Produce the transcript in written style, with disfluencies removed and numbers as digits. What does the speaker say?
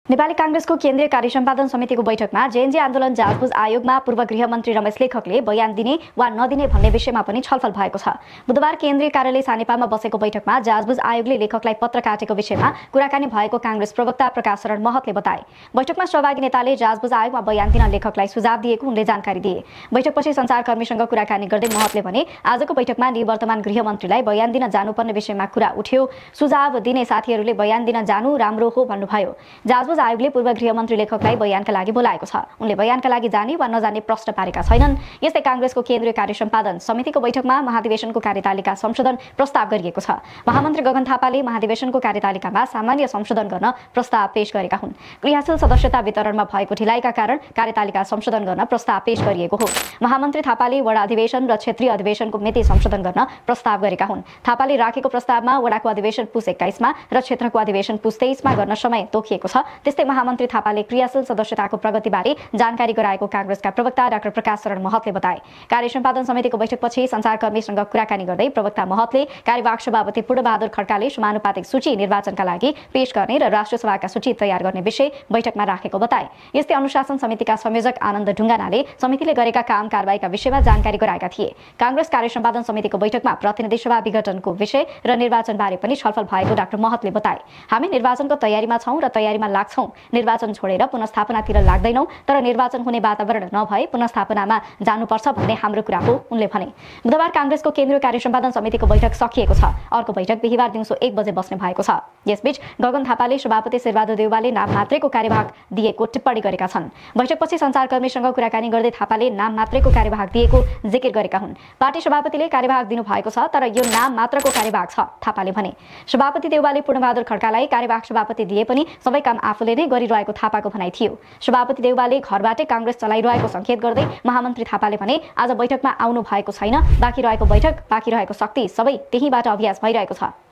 नेपाली कांग्रेसको केन्द्रीय कार्य सम्पादन समितिको बैठकमा जेएनजी आन्दोलन जाँचबुझ आयोगमा पूर्व गृहमन्त्री रमेश लेखकले बयान दिने वा नदिने भन्ने विषयमा पनि छलफल भएको छ। बुधबार केन्द्रीय कार्यालय सानेपामा बसेको बैठकमा जाँचबुझ आयोगले लेखकलाई पत्र काटेको विषयमा कुराकानी भएको कांग्रेस प्रवक्ता प्रकाश शरण महतले बताए। बैठकमा सहभागी नेताले जाँचबुझ आयोगमा बयान दिन लेखकलाई सुझाव दिएको उनले जानकारी दिए। बैठकपछि सञ्चारकर्मीसँग कुराकानी गर्दै महतले भने आजको बैठकमा निवर्तमान गृहमन्त्रीलाई बयान दिन जानुपर्ने विषयमा कुरा उठ्यो। सुझाव दिने साथीहरूले बयान दिन जानु राम्रो हो भन्नुभयो। जाँचबुझ आयोगले पूर्व गृहमन्त्री लेखकलाई बयानका लागि बोलाएको छ। उनले बयानका लागि जाने वा नजाने प्रश्न पारेका छैनन्। यस्तै कांग्रेसको केन्द्रीय कार्य सम्पादन समितिको बैठकमा महाधिवेशनको कार्यतालिका संशोधन प्रस्ताव गरिएको छ। महामन्त्री गगन थापाले महाधिवेशनको कार्यतालिकामा सामान्य संशोधन गर्न प्रस्ताव पेश गरेका हुन्। क्रियाशील सदस्यता वितरणमा भएको ढिलाइका कारण कार्यतालिका संशोधन गर्न प्रस्ताव पेश गरिएको हो। महामन्त्री थापाले वडा अधिवेशन र क्षेत्रीय अधिवेशनको मिति संशोधन गर्न प्रस्ताव गरेका हुन्। थापाले राखेको प्रस्तावमा वडाको अधिवेशन पुस 21 मा र क्षेत्रको अधिवेशन पुस 23 मा गर्न समय तोकिएको छ। त्यस्तै महामन्त्री थापाले क्रियाशील सदस्यताको प्रगतिबारे जानकारी गराएको कांग्रेसका प्रवक्ता डाक्टर प्रकाश शरण महतले बताए। कार्य सम्पादन समितिको बैठकपछि सञ्चारकर्मीसँग कुराकानी गर्दै प्रवक्ता महतले कार्यवाहक सभापति पूर्णबहादुर खड्काले समानुपातिक सूची निर्वाचनका लागि पेश गर्ने र राष्ट्रिय सभाका सूची तयार गर्ने विषय बैठकमा राखेको बताए। यस्तै अनुशासन समितिका संयोजक आनन्द ढुङ्गानाले समितिले गरेका काम कारबाहीका विषयमा जानकारी गराएका थिए। कांग्रेस कार्य सम्पादन समितिको बैठकमा प्रतिनिधि सभा विघटनको विषय र निर्वाचनबारे पनि छलफल भएको डाक्टर महतले बताए। हामी निर्वाचनको तयारीमा छौं र तयारीमा लाग्छौं। निर्वाचन छोडेर पुनर्स्थापनातिर लाग्दैनौं, तर निर्वाचन हुने वातावरण नभए पुनर्स्थापनामा जानुपर्छ भन्ने हाम्रो कुरा हो, उनले भने। बुधबार कांग्रेसको केन्द्रीय कार्य सम्पादन समितिको बैठक सकिएको छ। अर्को बैठक बिहीबार दिउँसो 1 बजे बस्ने भएको छ। यसबीच गगन थापाले सभापति शेरबहादुर देउवाले नाम मात्रैको कार्यभाग दिएको टिप्पणी गरेका छन्। बैठकपछि सञ्चारकर्मीसँग कुराकानी गर्दै थापाले नाम मात्रैको कार्यभाग दिएको जिकिर गरेका हुन्। पार्टी सभापतिले कार्यभाग दिनु भएको छ, तर यो नाम मात्रको कार्यभाग छ, थापाले भने। सभापति देउवाले पूर्णबहादुर खड्कालाई कार्यभाग सभापति दिए पनि सबै काम आफूले नै गरिरहेको थापाको भनाइ थियो। सभापति देउवाले घरबाटै कांग्रेस चलाइरहेको संकेत गर्दै महामन्त्री थापाले भने आज बैठकमा आउनु भएको छैन, बाँकी रहेको बैठक, बाँकी रहेको शक्ति सबै त्यहीबाट अभ्यास भइरहेको छ।